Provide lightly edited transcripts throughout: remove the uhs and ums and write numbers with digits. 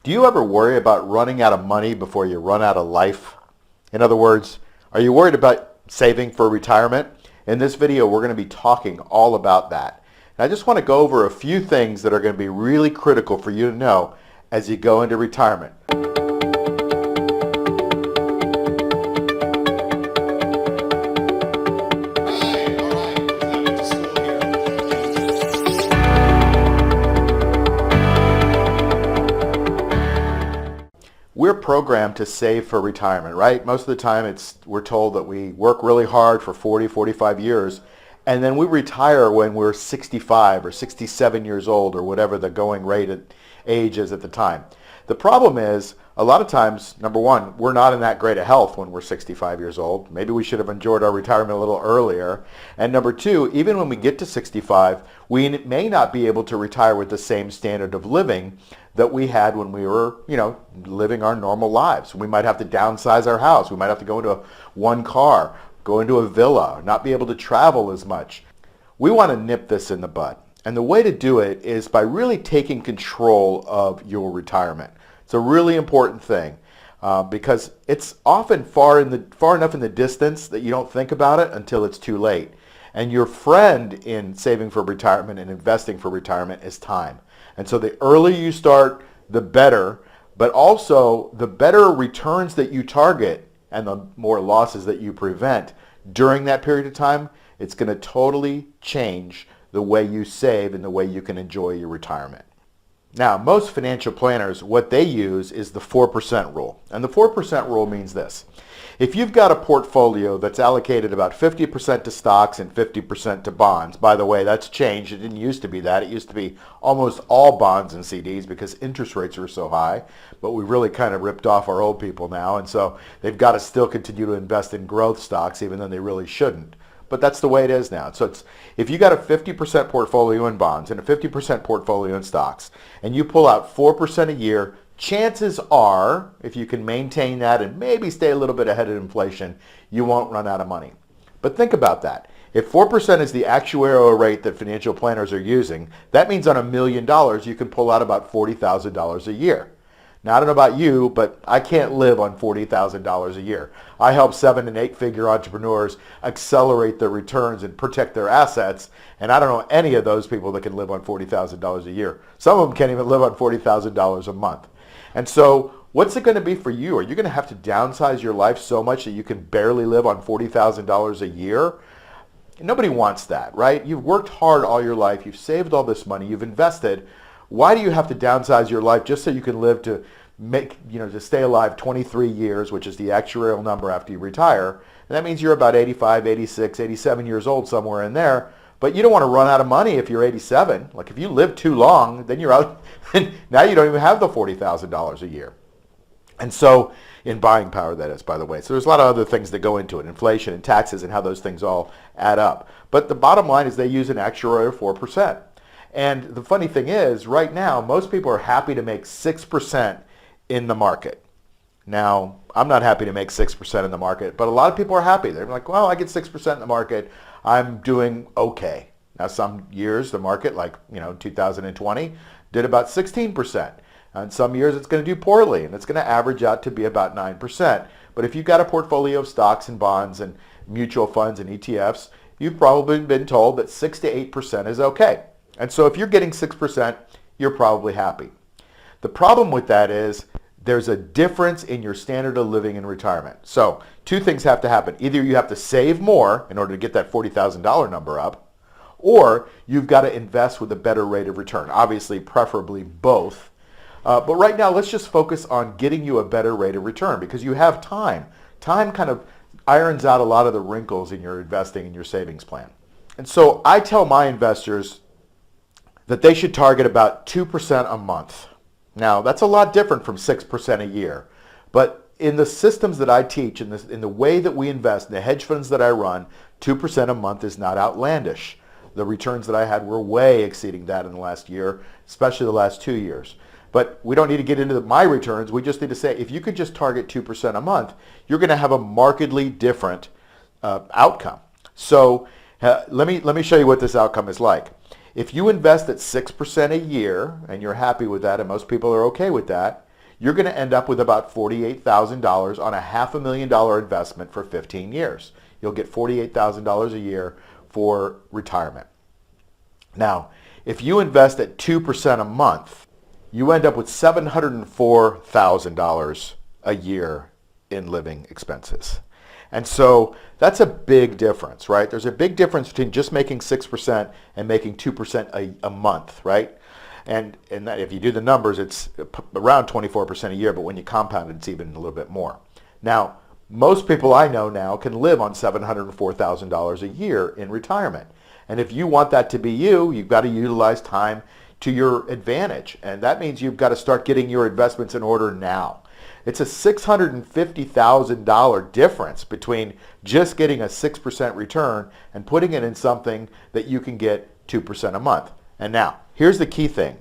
Do you ever worry about running out of money before you run out of life? In other words, are you worried about saving for retirement? In this video, we're going to be talking all about that. And I just want to go over a few things that are going to be really critical for you to know as you go into retirement. We're programmed to save for retirement, right? Most of the time we're told that we work really hard for 40, 45 years, and then we retire when we're 65 or 67 years old or whatever the going rate at age is at the time. The problem is, a lot of times, number one, we're not in that great of health when we're 65 years old. Maybe we should have enjoyed our retirement a little earlier. And number two, even when we get to 65, we may not be able to retire with the same standard of living that we had when we were, living our normal lives. We might have to downsize our house. We might have to go into one car, go into a villa, not be able to travel as much. We want to nip this in the bud. And the way to do it is by really taking control of your retirement. It's a really important thing because it's often far enough in the distance that you don't think about it until it's too late. And your friend in saving for retirement and investing for retirement is time. And so the earlier you start, the better, but also the better returns that you target and the more losses that you prevent during that period of time, it's going to totally change the way you save and the way you can enjoy your retirement. Now, most financial planners, what they use is the 4% rule. And the 4% rule means this. If you've got a portfolio that's allocated about 50% to stocks and 50% to bonds, by the way, that's changed. It didn't used to be that. It used to be almost all bonds and CDs because interest rates are so high. But we really kind of ripped off our old people now. And so they've got to still continue to invest in growth stocks even though they really shouldn't. But that's the way it is now. So if you got a 50% portfolio in bonds and a 50% portfolio in stocks, and you pull out 4% a year, chances are, if you can maintain that and maybe stay a little bit ahead of inflation, you won't run out of money. But think about that. If 4% is the actuarial rate that financial planners are using, that means on $1 million you can pull out about $40,000 a year. Now, I don't know about you, but I can't live on $40,000 a year. I help 7- and 8-figure entrepreneurs accelerate their returns and protect their assets, and I don't know any of those people that can live on $40,000 a year. Some of them can't even live on $40,000 a month. And so what's it going to be for you? Are you going to have to downsize your life so much that you can barely live on $40,000 a year? Nobody wants that, right? You've worked hard all your life. You've saved all this money. You've invested. Why do you have to downsize your life just so you can live to to stay alive 23 years, which is the actuarial number after you retire? And that means you're about 85, 86, 87 years old, somewhere in there. But you don't want to run out of money if you're 87. Like if you live too long, then you're out. Now you don't even have the $40,000 a year. And so, in buying power, that is, by the way. So there's a lot of other things that go into it, inflation and taxes and how those things all add up. But the bottom line is they use an actuarial 4%. And the funny thing is, right now, most people are happy to make 6% in the market. Now, I'm not happy to make 6% in the market, but a lot of people are happy. They're like, well, I get 6% in the market. I'm doing okay. Now, some years, the market, like 2020, did about 16%. And some years, it's going to do poorly, and it's going to average out to be about 9%. But if you've got a portfolio of stocks and bonds and mutual funds and ETFs, you've probably been told that 6 to 8% is okay. And so if you're getting 6%, you're probably happy. The problem with that is there's a difference in your standard of living in retirement. So two things have to happen. Either you have to save more in order to get that $40,000 number up, or you've got to invest with a better rate of return. Obviously, preferably both. But right now, let's just focus on getting you a better rate of return because you have time. Time kind of irons out a lot of the wrinkles in your investing and your savings plan. And so I tell my investors that they should target about 2% a month. Now, that's a lot different from 6% a year. But in the systems that I teach, in the way that we invest, in the hedge funds that I run, 2% a month is not outlandish. The returns that I had were way exceeding that in the last year, especially the last 2 years. But we don't need to get into my returns. We just need to say, if you could just target 2% a month, you're going to have a markedly different outcome. So let me show you what this outcome is like. If you invest at 6% a year, and you're happy with that, and most people are okay with that, you're going to end up with about $48,000 on a $500,000 investment for 15 years. You'll get $48,000 a year for retirement. Now, if you invest at 2% a month, you end up with $704,000 a year in living expenses. And so that's a big difference, right? There's a big difference between just making 6% and making 2% a month, right? And that if you do the numbers, it's around 24% a year, but when you compound it, it's even a little bit more. Now, most people I know now can live on $704,000 a year in retirement. And if you want that to be you, you've got to utilize time to your advantage. And that means you've got to start getting your investments in order now. It's a $650,000 difference between just getting a 6% return and putting it in something that you can get 2% a month. And now, here's the key thing.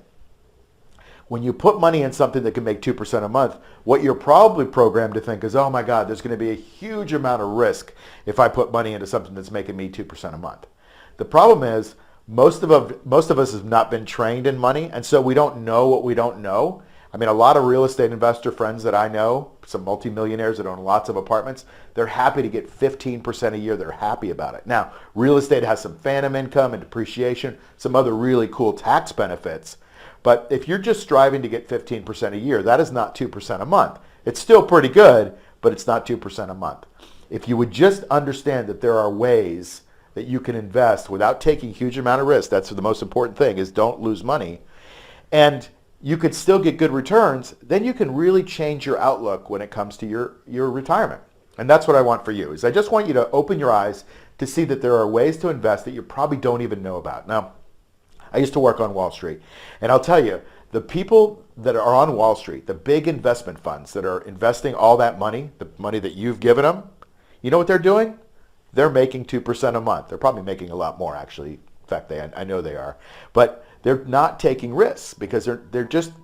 When you put money in something that can make 2% a month, what you're probably programmed to think is, oh my God, there's going to be a huge amount of risk if I put money into something that's making me 2% a month. The problem is most of us have not been trained in money, and so we don't know what we don't know. I mean, a lot of real estate investor friends that I know, some multimillionaires that own lots of apartments, they're happy to get 15% a year. They're happy about it. Now, real estate has some phantom income and depreciation, some other really cool tax benefits. But if you're just striving to get 15% a year, that is not 2% a month. It's still pretty good, but it's not 2% a month. If you would just understand that there are ways that you can invest without taking a huge amount of risk, that's the most important thing, is don't lose money, and you could still get good returns, then you can really change your outlook when it comes to your retirement. And that's what I want for you, is I just want you to open your eyes to see that there are ways to invest that you probably don't even know about. Now, I used to work on Wall Street, and I'll tell you, the people that are on Wall Street, the big investment funds that are investing all that money, the money that you've given them, you know what they're doing? They're making 2% a month. They're probably making a lot more, actually. In fact, I know they are. But they're not taking risks because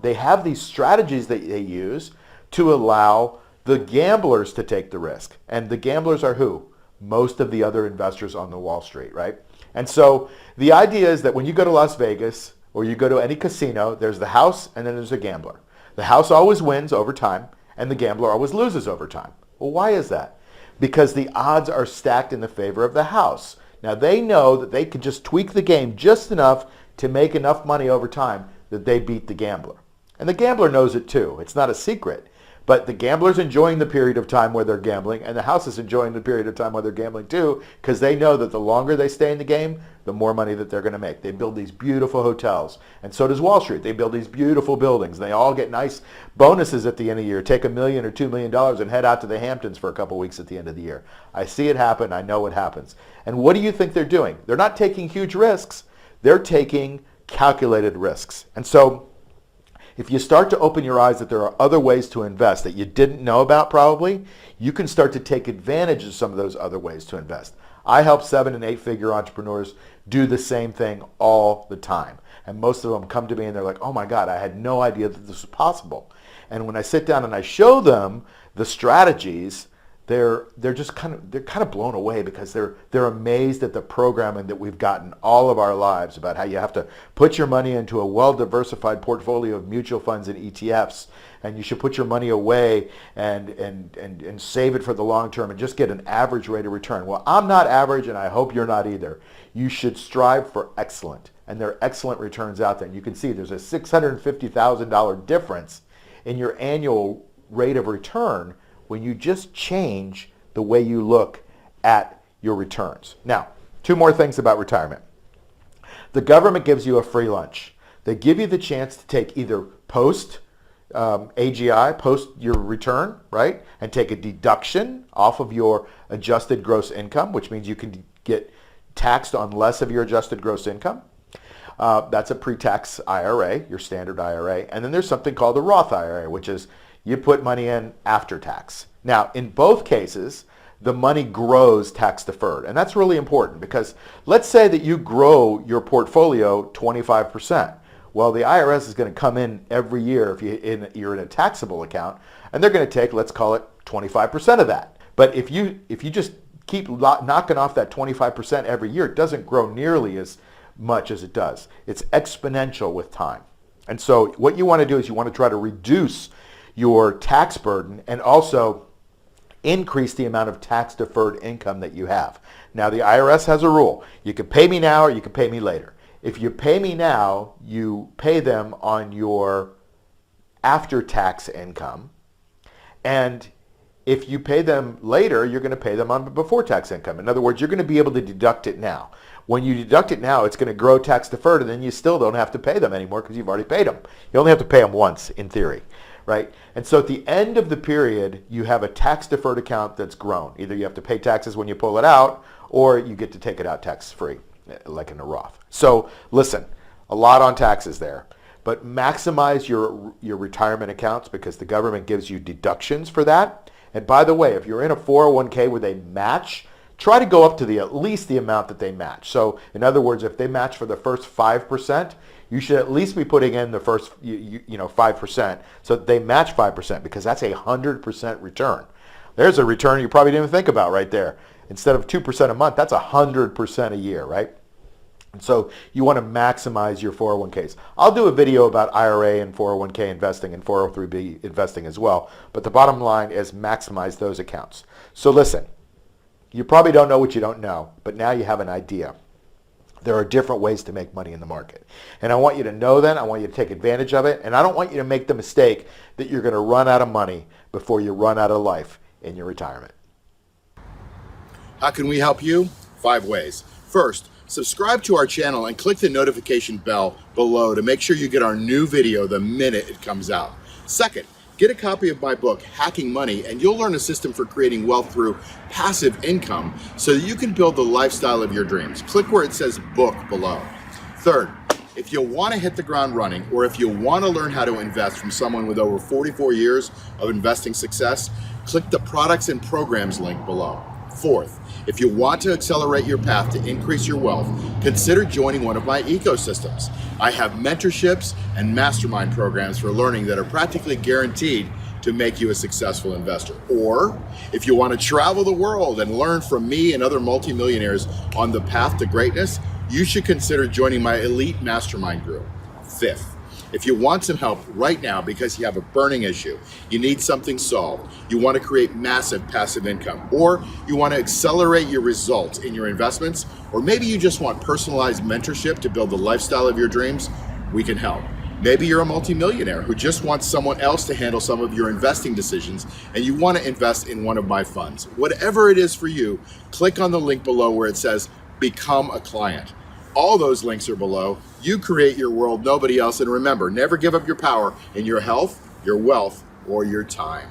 they have these strategies that they use to allow the gamblers to take the risk. And the gamblers are who? Most of the other investors on the Wall Street, right? And so the idea is that when you go to Las Vegas or you go to any casino, there's the house and then there's a gambler. The house always wins over time and the gambler always loses over time. Well, why is that? Because the odds are stacked in the favor of the house. Now they know that they can just tweak the game just enough to make enough money over time that they beat the gambler. And the gambler knows it too. It's not a secret. But the gambler's enjoying the period of time where they're gambling, and the house is enjoying the period of time where they're gambling too, because they know that the longer they stay in the game, the more money that they're going to make. They build these beautiful hotels, and so does Wall Street. They build these beautiful buildings. They all get nice bonuses at the end of the year. Take $1 million or $2 million and head out to the Hamptons for a couple weeks at the end of the year. I see it happen. I know it happens. And what do you think they're doing? They're not taking huge risks. They're taking calculated risks. And so if you start to open your eyes that there are other ways to invest that you didn't know about probably, you can start to take advantage of some of those other ways to invest. I help 7- and 8-figure entrepreneurs do the same thing all the time. And most of them come to me and they're like, oh my God, I had no idea that this was possible. And when I sit down and I show them the strategies, they're kind of blown away because they're amazed at the programming that we've gotten all of our lives about how you have to put your money into a well-diversified portfolio of mutual funds and ETFs, and you should put your money away and save it for the long term and just get an average rate of return. Well, I'm not average, and I hope you're not either. You should strive for excellent, and there are excellent returns out there. And you can see there's a $650,000 difference in your annual rate of return when you just change the way you look at your returns. Now, 2 more things about retirement. The government gives you a free lunch. They give you the chance to take either post AGI, post your return, right, and take a deduction off of your adjusted gross income, which means you can get taxed on less of your adjusted gross income. That's a pre-tax IRA, your standard IRA. And then there's something called a Roth IRA, which is you put money in after tax. Now, in both cases, the money grows tax deferred. And that's really important because let's say that you grow your portfolio 25%. Well, the IRS is going to come in every year if you're in a taxable account, and they're going to take, let's call it 25% of that. But if you just keep knocking off that 25% every year, it doesn't grow nearly as much as it does. It's exponential with time. And so what you want to do is you want to try to reduce your tax burden and also increase the amount of tax-deferred income that you have. Now, the IRS has a rule. You can pay me now or you can pay me later. If you pay me now, you pay them on your after-tax income. And if you pay them later, you're going to pay them on before-tax income. In other words, you're going to be able to deduct it now. When you deduct it now, it's going to grow tax-deferred, and then you still don't have to pay them anymore because you've already paid them. You only have to pay them once, in theory. Right? And so at the end of the period, you have a tax-deferred account that's grown. Either you have to pay taxes when you pull it out, or you get to take it out tax-free, like in a Roth. So listen, a lot on taxes there, but maximize your retirement accounts because the government gives you deductions for that. And by the way, if you're in a 401k where they match, try to go up to at least the amount that they match. So in other words, if they match for the first 5%, you should at least be putting in the first 5% so that they match 5% because that's 100% return. There's a return you probably didn't even think about right there. Instead of 2% a month, that's 100% a year, right? And so you want to maximize your 401ks. I'll do a video about IRA and 401k investing and 403b investing as well. But the bottom line is maximize those accounts. So listen, you probably don't know what you don't know, but now you have an idea. There are different ways to make money in the market. And I want you to know that. I want you to take advantage of it. And I don't want you to make the mistake that you're going to run out of money before you run out of life in your retirement. How can we help you? 5 ways. First, subscribe to our channel and click the notification bell below to make sure you get our new video the minute it comes out. Second, get a copy of my book, Hacking Money, and you'll learn a system for creating wealth through passive income so that you can build the lifestyle of your dreams. Click where it says book below. Third, if you want to hit the ground running or if you want to learn how to invest from someone with over 44 years of investing success, click the products and programs link below. Fourth, if you want to accelerate your path to increase your wealth, consider joining one of my ecosystems. I have mentorships and mastermind programs for learning that are practically guaranteed to make you a successful investor. Or if you want to travel the world and learn from me and other multimillionaires on the path to greatness, you should consider joining my elite mastermind group. Fifth, if you want some help right now because you have a burning issue, you need something solved, you want to create massive passive income, or you want to accelerate your results in your investments, or maybe you just want personalized mentorship to build the lifestyle of your dreams, we can help. Maybe you're a multimillionaire who just wants someone else to handle some of your investing decisions and you want to invest in one of my funds. Whatever it is for you, click on the link below where it says Become a Client. All those links are below. You create your world, nobody else. And remember, never give up your power in your health, your wealth, or your time.